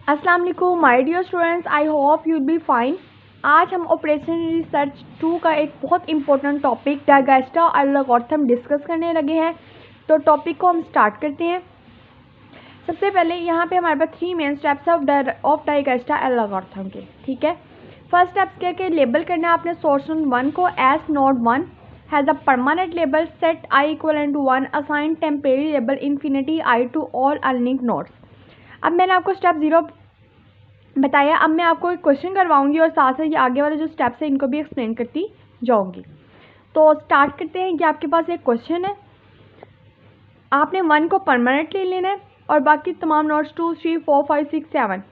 अस्सलाम वालेकुम my dear students, I hope you be fine. आज हम ऑपरेशन रिसर्च 2 का एक बहुत important topic Dijkstra algorithm discuss करने लगे हैं। तो टॉपिक को हम स्टार्ट करते हैं। सबसे पहले यहाँ पे हमारे पास 3 मेन स्टेप्स ऑफ डायगस्टा एल्गोरिथम के। ठीक है, फर्स्ट स्टेप्स क्या कि लेबल करना है आपने सोर्स नोड 1 को S node 1 has a permanent label set I equal to 1 assign temporary label infinity I to all unlinked nodes. अब मैंने आपको स्टेप 0 बताया, अब मैं आपको एक क्वेश्चन करवाऊंगी और साथ साथ ये आगे वाले जो स्टेप्स हैं इनको भी एक्सप्लेन करती जाऊंगी। तो स्टार्ट करते हैं कि आपके पास एक क्वेश्चन है, आपने 1 को परमानेंट ले लेना है और बाकी तमाम नोड्स 2, 3, 4, 5, 6, 7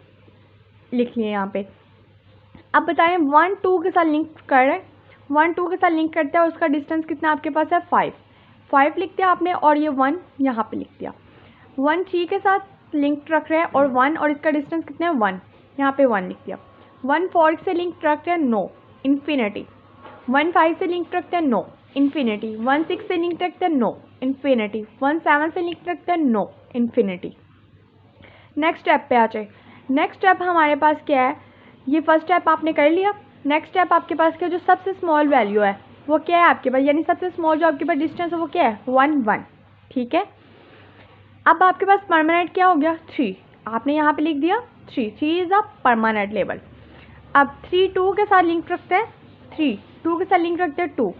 लिख लिए यहाँ पे। अब बताएं 1, 2 के साथ लिंक कर रहे हैं, 1, 2 के साथ लिंक करते हैं, उसका डिस्टेंस कितना आपके पास है 5 लिख दिया आपने और ये 1 यहाँ पे लिख दिया। 1, 3 के साथ लिंक रख रहे हैं और 1 और इसका डिस्टेंस कितना है 1, यहाँ पे 1 लिख दिया। 1, 4 से लिंक रखते हैं नो इन्फिनिटी। 1, 5 से लिंक रखते हैं नो इन्फिनिटी। 1, 6 से लिंक रखते हैं नो इन्फिनिटी। 1, 7 से लिंक रखते हैं नो इन्फिनिटी। नेक्स्ट स्टेप पे आ जाए। नेक्स्ट स्टेप हमारे पास क्या है, ये फर्स्ट स्टेप आपने कर लिया। नेक्स्ट स्टेप आपके पास क्या, जो सबसे स्मॉल वैल्यू है वो क्या है आपके पास, यानी सबसे स्मॉल जो आपके पास डिस्टेंस है वो क्या है 1, 1। ठीक है, अब आपके पास परमानेंट क्या हो गया 3, आपने यहाँ पे लिख दिया 3 इज़ अ परमानेंट लेबल। अब 3, 2 के साथ लिंक रखते हैं 3, 2 के साथ लिंक रखते हैं 2।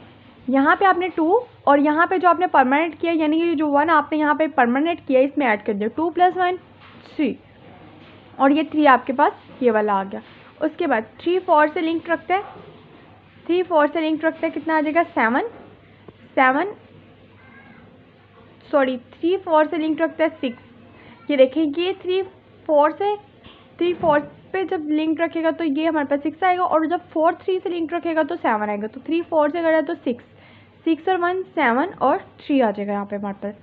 यहाँ पे आपने 2 और यहाँ पे जो आपने परमानेंट किया यानी कि जो 1 आपने यहाँ पे परमानेंट किया इसमें ऐड कर दिया 2 + 1 3 और ये 3 आपके पास ये वाला आ गया। उसके बाद 3, 4 से लिंक रखते हैं, 3, 4 से लिंक रखते हैं, कितना आ जाएगा 7 3, 4 से लिंक रखते हैं 6। ये देखिए 3, 4 पे जब लिंक रखेगा तो ये हमारे पास 6 आएगा और जब 4, 3 से लिंक रखेगा तो 7 आएगा। तो 3, 4 से करें तो 6 और 1 7 और 3 आ जाएगा यहाँ पे हमारे पास।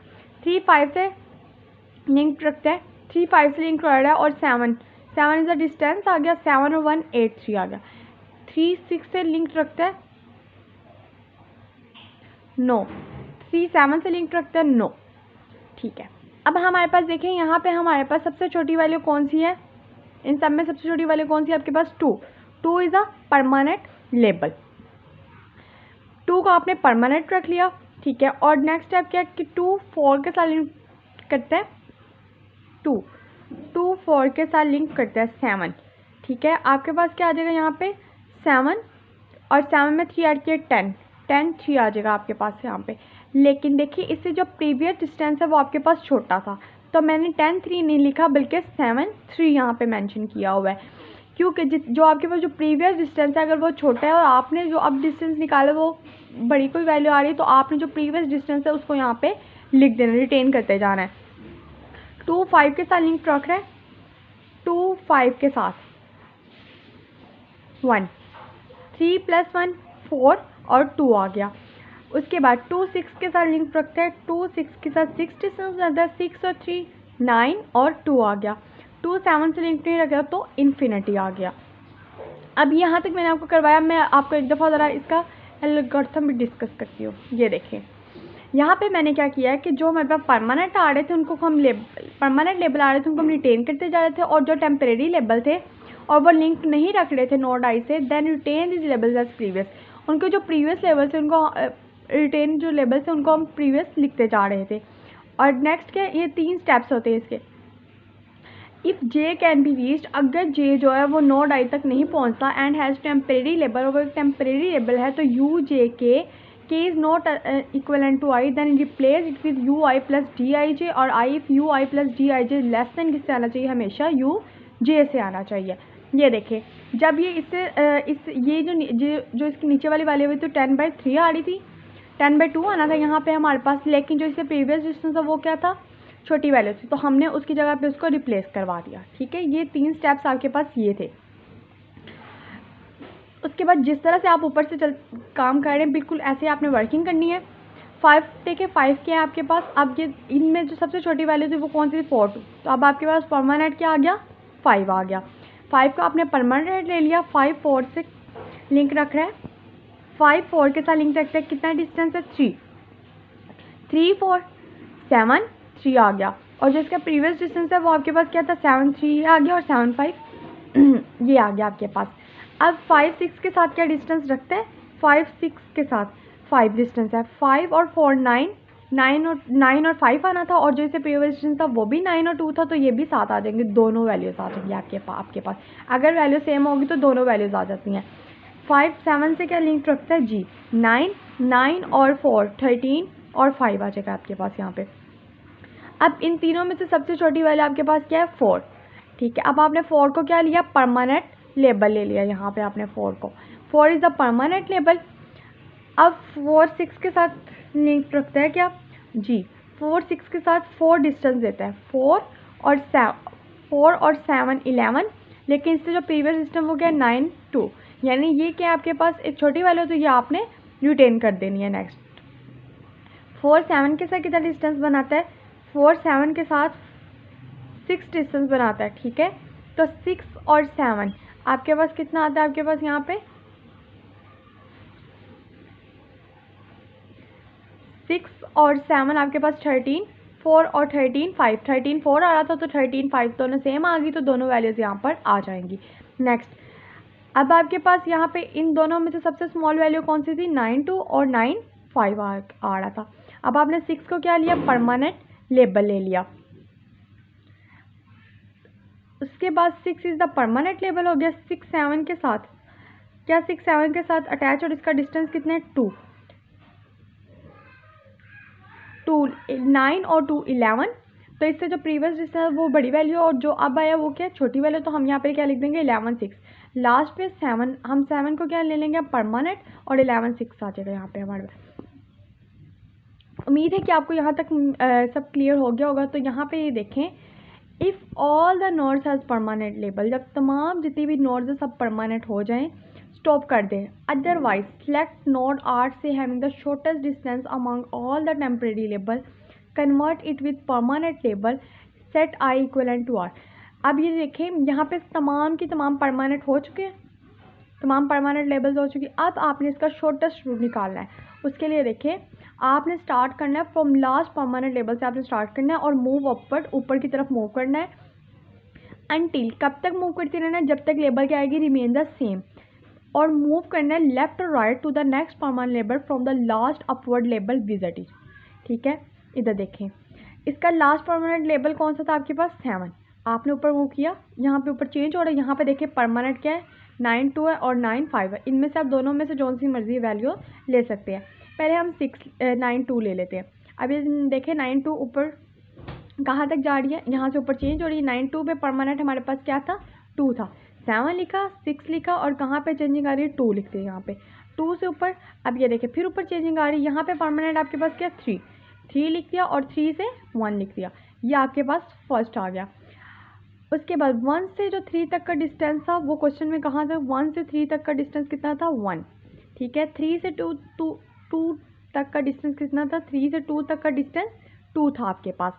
3, 5 से लिंक रखते हैं, 3, 5 से लिंक कर रहा है और 7 इज द डिस्टेंस आ गया, 7 और 1 8 3 आ गया। 3, 6 से लिंक रखते हैं नो, 3, 7 से लिंक रखते हैं नो। ठीक है, अब हमारे पास देखें यहाँ पे हमारे पास सबसे छोटी वैल्यू कौन सी है, इन सब में सबसे छोटी वैल्यू कौन सी है आपके पास 2 इज़ अ परमानेंट लेबल। 2 को आपने परमानेंट रख लिया। ठीक है, और नेक्स्ट स्टेप क्या है कि 2, 4 के साथ लिंक करते हैं 2, 4 के साथ लिंक करते हैं 7। ठीक है, आपके पास क्या आ जाएगा यहाँ पे 7 और 7 में 3 ऐड किया 10 3 आ जाएगा आपके पास यहाँ पे। लेकिन देखिए इससे जो प्रीवियस डिस्टेंस है वो आपके पास छोटा था तो मैंने 10, 3 नहीं लिखा बल्कि 7, 3 यहाँ पे मेंशन किया हुआ है, क्योंकि जो आपके पास जो प्रीवियस डिस्टेंस है अगर वो छोटा है और आपने जो अब डिस्टेंस निकाला वो बड़ी कोई वैल्यू आ रही है तो आपने जो प्रीवियस डिस्टेंस है उसको यहाँ पे लिख देना, रिटेन करते जाना है। 2, 5 के साथ लिंक रख रहे हैं, 2, 5 के साथ 1, 3 + 1 4 और 2 आ गया। उसके बाद 2, 6 के साथ लिंक रखते हैं, 2, 6 के साथ 6 डिस्टेंस ज़्यादा, 6 और 3 9 और 2 आ गया। 2, 7 से लिंक नहीं रखा तो इन्फिनिटी आ गया। अब यहाँ तक मैंने आपको करवाया, मैं आपको एक दफ़ा ज़रा इसका एल्गोरिथम भी डिस्कस करती हूँ। ये देखें यहाँ पे मैंने क्या किया है कि जो हमारे पास परमानेंट आ रहे थे उनको हम परमानेंट लेबल आ रहे थे उनको हम रिटेन करते जा रहे थे और जो टेम्परेरी लेबल थे और वो लिंक नहीं रख रहे थे नोड आई से, then retain this labels as previous. उनके जो प्रीवियस लेवल थे उनको रिटेन जो लेबल्स थे उनको हम प्रीवियस लिखते जा रहे थे। और नेक्स्ट क्या, ये 3 स्टेप्स होते हैं इसके। If J can be reached, अगर जे जो है वो नोड आई तक नहीं पहुंचता एंड हैज़ टेम्परेरी लेबल, अगर टेम्परेरी लेबल है तो U J K is not equal to I, then replace it with U I plus D I J, और I if U I plus D I J less than किससे आना चाहिए, हमेशा you जे से आना चाहिए। ये देखें जब ये इससे ये जो इसकी नीचे वाली वैल्यू हुई तो 10/3 आ रही थी, 10/2 आना था यहाँ पे हमारे पास, लेकिन जो इससे प्रीवियस डिस्टेंस है वो क्या था, छोटी वैल्यू थी, तो हमने उसकी जगह पे उसको रिप्लेस करवा दिया। ठीक है, ये 3 स्टेप्स आपके पास ये थे। उसके बाद जिस तरह से आप ऊपर से काम कर रहे हैं बिल्कुल ऐसे आपने वर्किंग करनी है। 5 देखें 5 क्या है आपके पास, अब ये इनमें जो सबसे छोटी वैल्यू थी वो कौन सी थी 4, 2, तो अब आपके पास परमानेंट क्या आ गया 5 आ गया। 5 को आपने परमानेंट ले लिया, 5, 4 से लिंक रख रहे हैं, 5, 4 के साथ लिंक रखते हैं, कितना डिस्टेंस है 3, 3, 4 7 3 आ गया। और जो इसका प्रीवियस डिस्टेंस है वो आपके पास क्या था, 7 3 आ गया और 7 5 ये आ गया आपके पास। अब 5 6 के साथ क्या डिस्टेंस रखते हैं, 5 6 के साथ 5 डिस्टेंस है, 5 और 4 9 और 5 आना था, और जो इसे प्रीवियस डिस्टेंस था वो भी 9 और 2 था, तो ये भी 7 आ जाएंगे, दोनों वैल्यूज़ आ जाएंगी आपके पास। अगर वैल्यू सेम होगी तो दोनों वैल्यूज़ आ जाती हैं। 5 7 से क्या लिंक रखता है जी, 9 और 4 13 और 5 आ जाएगा आपके पास यहाँ पे। अब इन तीनों में से सबसे छोटी वैल्यू आपके पास क्या है, 4। ठीक है, अब आपने 4 को क्या लिया, परमानेंट लेबल ले लिया यहाँ पे आपने 4 को, 4 इज़ द परमानेंट लेबल। अब 4 6 के साथ लिंक रखता है क्या जी, 4 6 के साथ 4 डिस्टेंस देता है, 4 और 7 11, लेकिन इससे जो प्रीवियस सिस्टम हो गया 9 2, यानी ये क्या आपके पास एक छोटी वैल्यू, तो ये आपने रिटेन कर देनी है। नेक्स्ट 4 7 के साथ कितना डिस्टेंस बनाता है, 4 7 के साथ 6 डिस्टेंस बनाता है। ठीक है, तो 6 और 7 आपके पास कितना आता है, आपके पास यहाँ पे 6 और 7 आपके पास 13, 4 और 13 5, 13 4 आ रहा था तो 13 5 दोनों सेम आ गई, तो दोनों वैल्यूज़ यहाँ पर आ जाएंगी। नेक्स्ट, अब आपके पास यहाँ पे इन दोनों में से सबसे स्मॉल वैल्यू कौन सी थी, 9 2 और 9 5 आ रहा था। अब आपने 6 को क्या लिया, परमानेंट लेबल ले लिया। उसके बाद 6 इज़ द परमानेंट लेबल हो गया। 6 7 के साथ क्या, 6 7 के साथ अटैच, और इसका डिस्टेंस कितने 2 9 और 2 11, तो इससे जो प्रीवियस डिस्टेंस वो बड़ी वैल्यू और जो अब आया वो क्या छोटी वैल्यू, तो हम यहाँ पे क्या लिख देंगे 11 6। लास्ट पे 7, हम 7 को क्या ले लेंगे परमानेंट, और 11 6 आ जाएगा यहाँ पे हमारे। उम्मीद है कि आपको यहाँ तक सब क्लियर हो गया होगा। तो यहाँ पे ये देखें, if all the nodes has permanent label, जब तमाम जितनी भी नोड्स हैं सब परमानेंट हो जाएं, स्टॉप कर दें। अदरवाइज सेलेक्ट नोड आर से having the shortest distance among all the temporary label, convert it with permanent label, set I equivalent to R. अब ये देखें, यहाँ पे तमाम की तमाम परमानेंट हो चुके हैं, तमाम परमानेंट लेबल्स हो चुकी। अब आपने इसका शॉर्टेस्ट रूट निकालना है। उसके लिए देखें, आपने स्टार्ट करना है फ्रॉम लास्ट परमानेंट लेबल से, आपने स्टार्ट करना है और मूव अपवर्ड, ऊपर की तरफ मूव करना है। अनटिल, कब तक मूव करते रहना है, जब तक लेबल क्या आएगी, रिमेन द सेम, और मूव करना है लेफ्ट और right to the next permanent label from the last upward label visited. ठीक है, इधर देखें, इसका लास्ट परमानेंट लेबल कौन सा था आपके पास, 7। आपने ऊपर मूव किया, यहाँ पे ऊपर चेंज हो रहा है, यहाँ पे देखिए परमानेंट क्या है, 9 2 है और 9 5 है। इनमें से आप दोनों में से जो सी मर्जी वैल्यू ले सकते हैं। पहले हम 9 2 ले लेते हैं। अब ये देखें 9 2 ऊपर कहाँ तक जा रही है, यहाँ से ऊपर चेंज हो रही है। 9 2 पे परमानेंट हमारे पास क्या था, 2 था, 7 लिखा, 6 लिखा, और कहाँ पे चेंजिंग आ रही है, 2 लिखते हैं यहाँ पे, 2 से ऊपर। अब ये देखिए फिर ऊपर चेंजिंग आ रही है, यहाँ पे परमानेंट आपके पास क्या, 3 लिख दिया, और 3 से 1 लिख दिया, ये आपके पास फर्स्ट आ गया। उसके बाद 1 से जो 3 तक का डिस्टेंस था वो क्वेश्चन में कहाँ था, 1 से 3 तक का डिस्टेंस कितना था, 1। ठीक है, 3 से 2 तक का डिस्टेंस कितना था, 3 से 2 तक का डिस्टेंस 2 था आपके पास,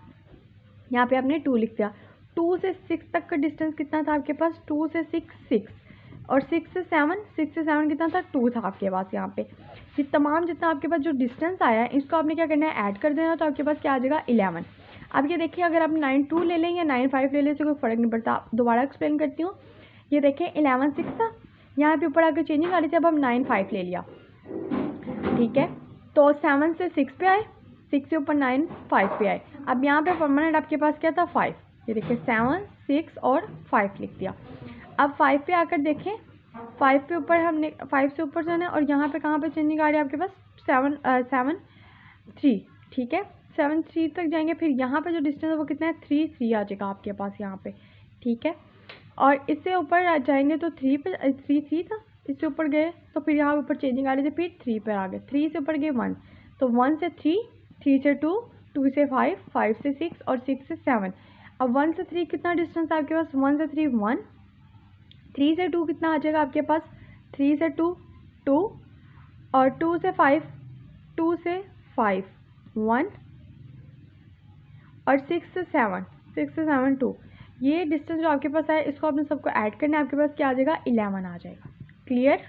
यहाँ पे आपने 2 लिख दिया। 2 से 6 तक का डिस्टेंस कितना था आपके पास, 2 से 6, और 6 से 7 कितना था, 2 था आपके पास। यहाँ पे ये तमाम जितना आपके पास जो डिस्टेंस आया है इसको आपने क्या करना है, ऐड कर देना, तो आपके पास क्या आ जाएगा, 11। अब ये देखिए, अगर आप 9 2 ले लें या 9 5 ले लें इससे कोई फ़र्क नहीं पड़ता। दोबारा एक्सप्लेन करती हूँ। ये देखें 11 6 था, यहाँ पे ऊपर आकर चेंजिंग आ रही थी, अब हम 9 5 ले लिया। ठीक है, तो 7 से 6 पे आए, 6 से ऊपर 9 5 पे आए। अब यहाँ पे परमानेंट आपके पास क्या था, 5। ये देखिए 7 6 और 5 लिख दिया। अब 5 पे आकर देखें, 5 पे ऊपर हमने 5 से ऊपर जाना है, और यहाँ पे कहाँ पे चेंजिंग आ रही है आपके पास, 7 3। ठीक है, 7 3 तक जाएंगे, फिर यहाँ पे जो डिस्टेंस है वो कितना है, 3 आ जाएगा आपके पास यहाँ पे। ठीक है, और इससे ऊपर जाएंगे तो 3 था, इससे ऊपर गए तो फिर यहाँ ऊपर चेंजिंग आ रही थी, फिर 3 पर आ गए, 3 से ऊपर गए 1, तो 1 से 3, 3 से 2, 2 से 5, 5 से 6 और 6 से 7। अब 1 से 3 कितना डिस्टेंस है आपके पास, 1 से 3 1, 3 से 2 कितना आ जाएगा आपके पास, 3 से 2 2, और 2 से 5 1, और 6 से 7 2। ये डिस्टेंस जो आपके पास है इसको आपने सबको ऐड करना है, आपके पास क्या आ जाएगा, 11 आ जाएगा। क्लियर।